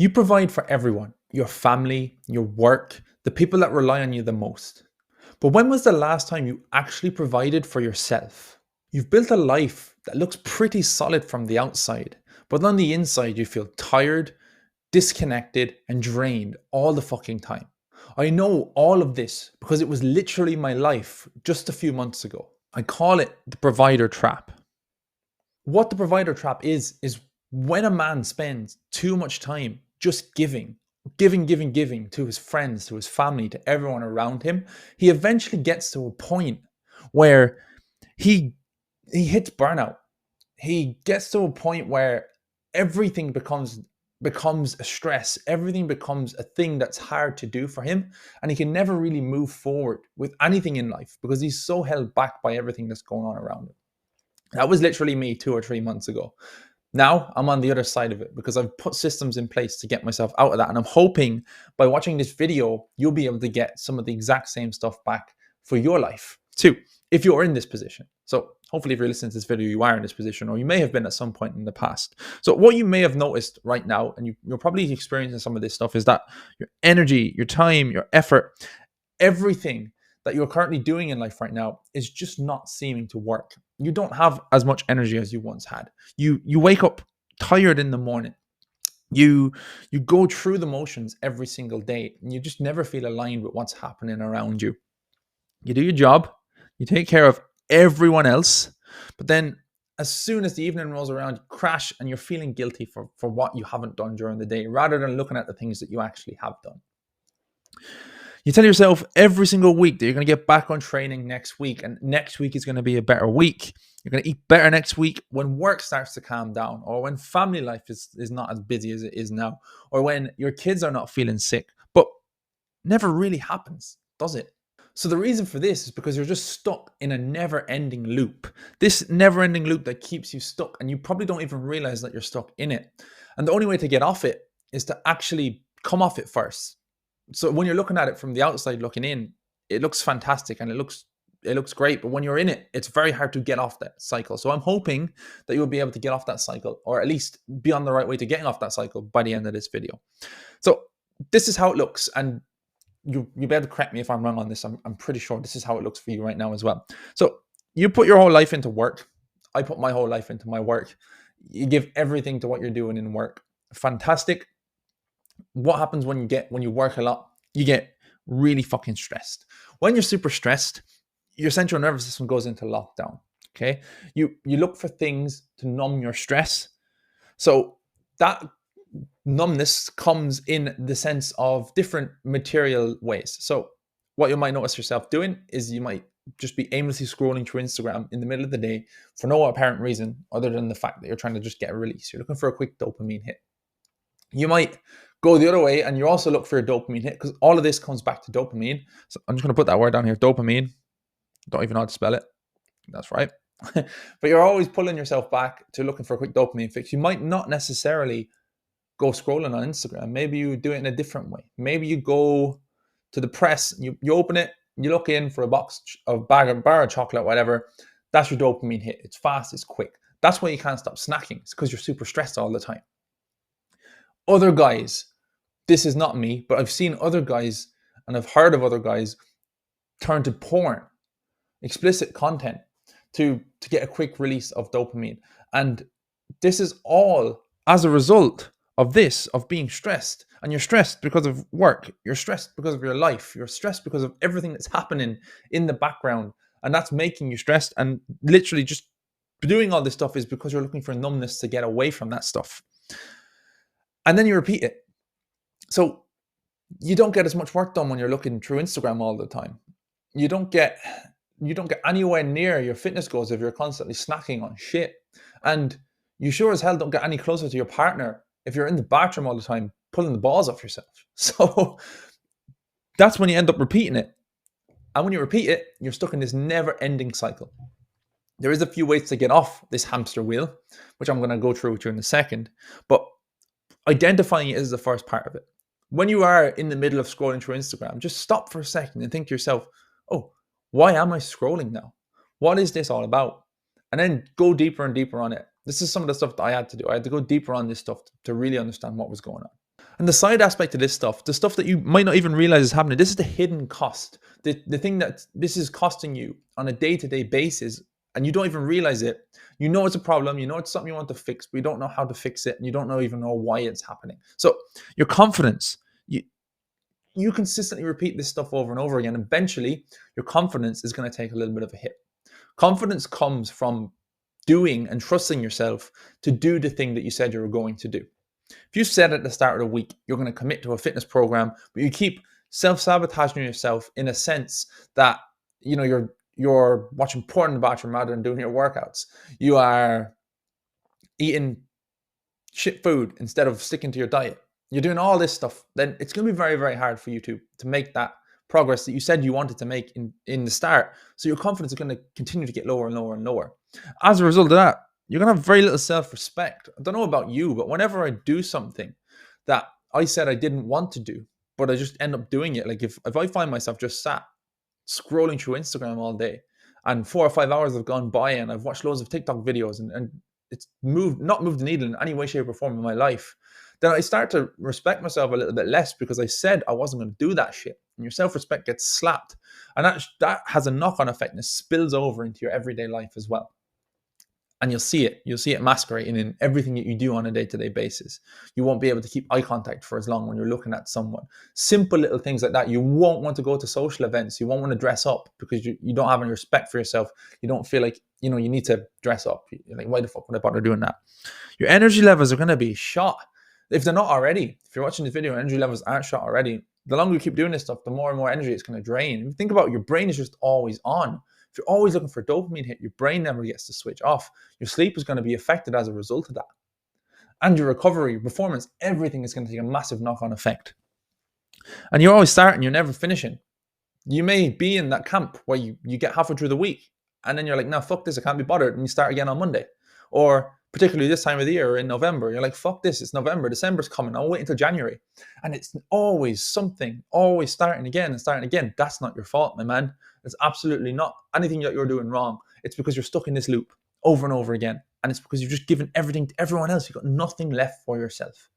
You provide for everyone, your family, your work, the people that rely on you the most. But when was the last time you actually provided for yourself? You've built a life that looks pretty solid from the outside, but on the inside you feel tired, disconnected, and drained all the fucking time. I know all of this because it was literally my life just a few months ago. I call it the provider trap. What the provider trap is when a man spends too much time just giving to his friends, to his family, to everyone around him, he eventually gets to a point where he he hits burnout. He gets to a point where everything becomes a stress. Everything becomes a thing that's hard to do for him, and he can never really move forward with anything in life because he's so held back by everything that's going on around him. That was literally me 2 or 3 months ago. Now I'm on the other side of it because I've put systems in place to get myself out of that. And I'm hoping by watching this video, you'll be able to get some of the exact same stuff back for your life too, if you're in this position. So hopefully if you're listening to this video, you are in this position, or you may have been at some point in the past. So what you may have noticed right now, and you're probably experiencing some of this stuff, is that your energy, your time, your effort, everything that you're currently doing in life right now is just not seeming to work. You don't have as much energy as you once had. You wake up tired in the morning. You go through the motions every single day, and you just never feel aligned with what's happening around you. You do your job, you take care of everyone else, but then as soon as the evening rolls around, you crash and you're feeling guilty for what you haven't done during the day, rather than looking at the things that you actually have done. You tell yourself every single week that you're going to get back on training next week, and next week is going to be a better week. You're going to eat better next week when work starts to calm down, or when family life is not as busy as it is now, or when your kids are not feeling sick. But never really happens, does it? So the reason for this is because you're just stuck in a never-ending loop. This never-ending loop that keeps you stuck, and you probably don't even realize that you're stuck in it. And the only way to get off it is to actually come off it first. So when you're looking at it from the outside looking in, it looks fantastic and it looks great. But when you're in it, it's very hard to get off that cycle. So I'm hoping that you'll be able to get off that cycle, or at least be on the right way to getting off that cycle by the end of this video. So this is how it looks. And you'll be able to correct me if I'm wrong on this. I'm pretty sure this is how it looks for you right now as well. So you put your whole life into work. I put my whole life into my work. You give everything to what you're doing in work. Fantastic. What happens when you work a lot? You get really fucking stressed. When you're super stressed, your central nervous system goes into lockdown. Okay, you look for things to numb your stress. So that numbness comes in the sense of different material ways. So what you might notice yourself doing is you might just be aimlessly scrolling through Instagram in the middle of the day for no apparent reason other than the fact that you're trying to just get a release. You're looking for a quick dopamine hit. You might go the other way and you also look for a dopamine hit, because all of this comes back to dopamine. So I'm just going to put that word down here, dopamine. Don't even know how to spell it. That's right. But you're always pulling yourself back to looking for a quick dopamine fix. You might not necessarily go scrolling on Instagram. Maybe you do it in a different way. Maybe you go to the press, you open it, you look in for a bar of chocolate, whatever. That's your dopamine hit. It's fast, it's quick. That's why you can't stop snacking. It's because you're super stressed all the time. Other guys, this is not me, but I've seen other guys and I've heard of other guys turn to porn, explicit content, to get a quick release of dopamine. And this is all as a result of being stressed. And you're stressed because of work. You're stressed because of your life. You're stressed because of everything that's happening in the background. And that's making you stressed. And literally just doing all this stuff is because you're looking for numbness to get away from that stuff. And then you repeat it. So you don't get as much work done when you're looking through Instagram all the time. You don't get anywhere near your fitness goals if you're constantly snacking on shit. And you sure as hell don't get any closer to your partner if you're in the bathroom all the time pulling the balls off yourself. So that's when you end up repeating it. And when you repeat it, you're stuck in this never-ending cycle. There is a few ways to get off this hamster wheel, which I'm going to go through with you in a second. But identifying it is the first part of it. When you are in the middle of scrolling through Instagram, just stop for a second and think to yourself, oh, why am I scrolling now? What is this all about? And then go deeper and deeper on it. This is some of the stuff that I had to do. I had to go deeper on this stuff to really understand what was going on. And the side aspect of this stuff, the stuff that you might not even realize is happening, this is the hidden cost. The thing that this is costing you on a day-to-day basis, and you don't even realize it. You know it's a problem, you know it's something you want to fix, but you don't know how to fix it, and you don't even know why it's happening. So your confidence, you consistently repeat this stuff over and over again. Eventually, your confidence is going to take a little bit of a hit. Confidence comes from doing and trusting yourself to do the thing that you said you were going to do. If you said at the start of the week you're going to commit to a fitness program, but you keep self-sabotaging yourself in a sense that you're watching porn in the bathroom rather than doing your workouts. You are eating shit food instead of sticking to your diet. You're doing all this stuff, then it's going to be very, very hard for you to make that progress that you said you wanted to make in the start. So your confidence is going to continue to get lower and lower and lower. As a result of that, you're going to have very little self-respect. I don't know about you, but whenever I do something that I said I didn't want to do, but I just end up doing it, like if I find myself just sat scrolling through Instagram all day and 4 or 5 hours have gone by and I've watched loads of TikTok videos and it's not moved the needle in any way, shape, or form in my life, then I start to respect myself a little bit less because I said I wasn't going to do that shit. And your self-respect gets slapped. And that has a knock-on effect and it spills over into your everyday life as well. And you'll see it masquerading in everything that you do on a day-to-day basis. You won't be able to keep eye contact for as long when you're looking at someone. Simple little things like that. You won't want to go to social events. You won't want to dress up because you don't have any respect for yourself. You don't feel like, you need to dress up. You're like, why the fuck would I bother doing that? Your energy levels are going to be shot. If they're not already, if you're watching this video and energy levels aren't shot already, the longer you keep doing this stuff, the more and more energy it's going to drain. If you think about it, your brain is just always on. If you're always looking for a dopamine hit, your brain never gets to switch off. Your sleep is going to be affected as a result of that. And your recovery, your performance, everything is going to take a massive knock-on effect. And you're always starting, you're never finishing. You may be in that camp where you get halfway through the week and then you're like, no, fuck this, I can't be bothered. And you start again on Monday. Or particularly this time of the year in November, you're like, fuck this, it's November, December's coming, I'll wait until January. And it's always something, always starting again and starting again. That's not your fault, my man. It's absolutely not anything that you're doing wrong. It's because you're stuck in this loop over and over again. And it's because you've just given everything to everyone else. You've got nothing left for yourself.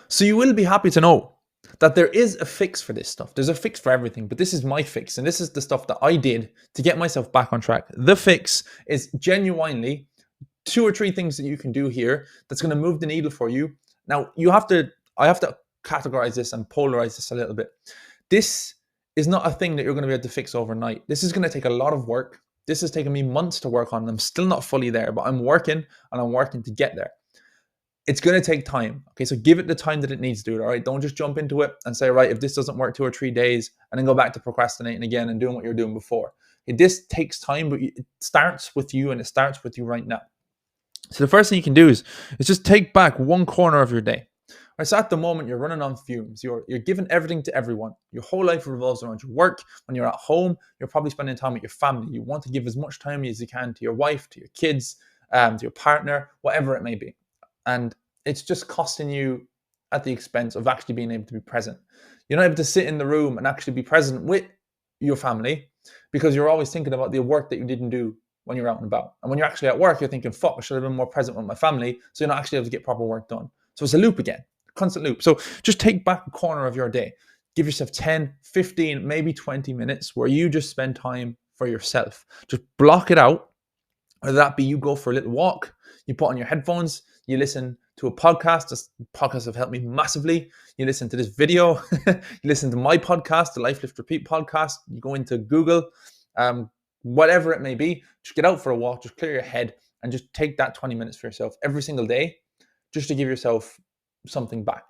So you will be happy to know that there is a fix for this stuff. There's a fix for everything, but this is my fix. And this is the stuff that I did to get myself back on track. The fix is genuinely 2 or 3 things that you can do here that's going to move the needle for you. Now, I have to categorize this and polarize this a little bit. This is not a thing that you're going to be able to fix overnight. This is going to take a lot of work. This has taken me months to work on. I'm still not fully there, but I'm working to get there. It's going to take time. Okay, so give it the time that it needs to do it. All right, don't just jump into it and say, right, if this doesn't work 2 or 3 days and then go back to procrastinating again and doing what you're doing before. This takes time, but it starts with you and it starts with you right now. So the first thing you can do is just take back one corner of your day. Right, so at the moment, you're running on fumes. You're giving everything to everyone. Your whole life revolves around your work. When you're at home, you're probably spending time with your family. You want to give as much time as you can to your wife, to your kids, to your partner, whatever it may be. And it's just costing you at the expense of actually being able to be present. You're not able to sit in the room and actually be present with your family because you're always thinking about the work that you didn't do when you're out and about. And when you're actually at work, you're thinking, fuck, I should have been more present with my family. So you're not actually able to get proper work done. So it's a loop again, constant loop. So just take back a corner of your day. Give yourself 10, 15, maybe 20 minutes where you just spend time for yourself. Just block it out. Whether that be you go for a little walk, you put on your headphones, you listen to a podcast. This podcasts have helped me massively. You listen to this video, you listen to my podcast, the Life Lift Repeat podcast. You go into Google, whatever it may be, just get out for a walk, just clear your head and just take that 20 minutes for yourself every single day just to give yourself something back.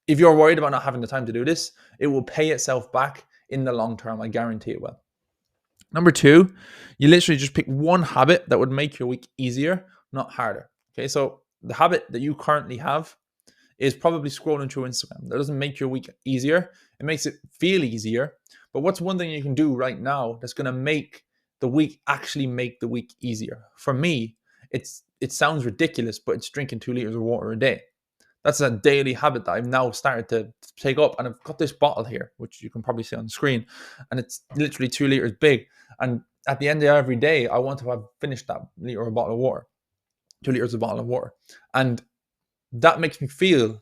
If you're worried about not having the time to do this, it will pay itself back in the long term. I guarantee it will. Number 2, you literally just pick one habit that would make your week easier, not harder. Okay, so the habit that you currently have is probably scrolling through Instagram. That doesn't make your week easier. It makes it feel easier. But what's one thing you can do right now that's going to make the week actually make the week easier? For me, it sounds ridiculous, but it's drinking 2 liters of water a day. That's a daily habit that I've now started to take up. And I've got this bottle here, which you can probably see on the screen. And it's literally 2 liters big. And at the end of every day, I want to have finished that liter of a bottle of water, 2 liters of a bottle of water. And that makes me feel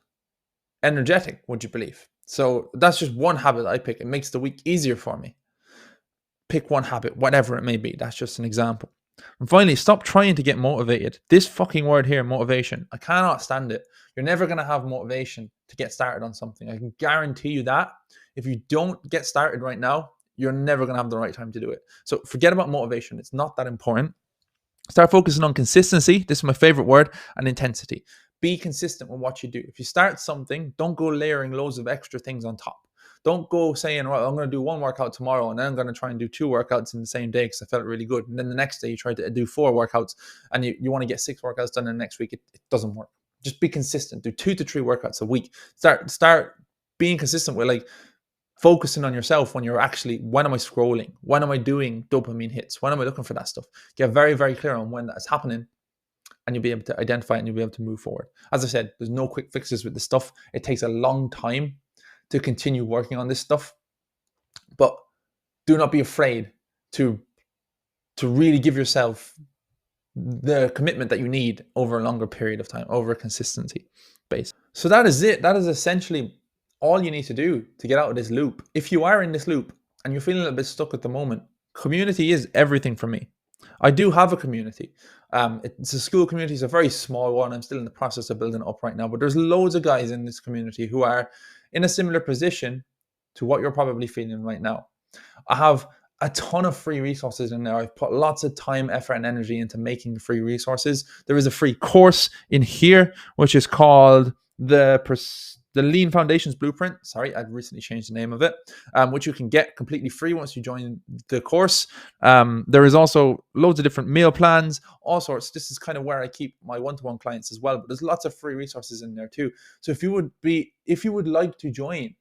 energetic, would you believe? So that's just one habit I pick. It makes the week easier for me. Pick one habit, whatever it may be. That's just an example. And finally, stop trying to get motivated. This fucking word here, motivation, I cannot stand it. You're never going to have motivation to get started on something. I can guarantee you that. If you don't get started right now, you're never going to have the right time to do it. So forget about motivation. It's not that important. Start focusing on consistency. This is my favorite word, and intensity. Be consistent with what you do. If you start something, don't go layering loads of extra things on top. Don't go saying, well, I'm going to do one workout tomorrow and then I'm going to try and do 2 workouts in the same day because I felt really good. And then the next day you try to do 4 workouts and you want to get 6 workouts done in the next week. It doesn't work. Just be consistent. Do 2 to 3 workouts a week. Start being consistent with like focusing on yourself when you're actually, when am I scrolling? When am I doing dopamine hits? When am I looking for that stuff? Get very, very clear on when that's happening and you'll be able to identify it and you'll be able to move forward. As I said, there's no quick fixes with this stuff. It takes a long time to continue working on this stuff, but do not be afraid to really give yourself the commitment that you need over a longer period of time, over a consistency base. So that is it. That is essentially all you need to do to get out of this loop. If you are in this loop and you're feeling a little bit stuck at the moment, community is everything for me. I do have a community. It's a school community. It's a very small one. I'm still in the process of building it up right now, but there's loads of guys in this community who are in a similar position to what you're probably feeling right now. I have a ton of free resources in there. I've put lots of time, effort, and energy into making free resources. There is a free course in here, which is called the Lean Foundations Blueprint. Sorry, I've recently changed the name of it, which you can get completely free once you join the course. There is also loads of different meal plans, all sorts. This is kind of where I keep my one-to-one clients as well, but there's lots of free resources in there too. So if you would like to join,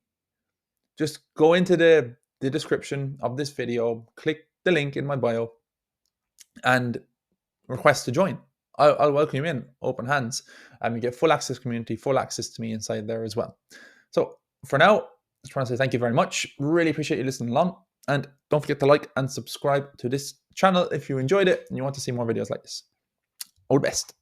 just go into the description of this video, click the link in my bio and request to join. I'll welcome you in, open hands. You get full access community, full access to me inside there as well. So for now, just trying to say thank you very much. Really appreciate you listening along. And don't forget to like and subscribe to this channel if you enjoyed it and you want to see more videos like this. All the best.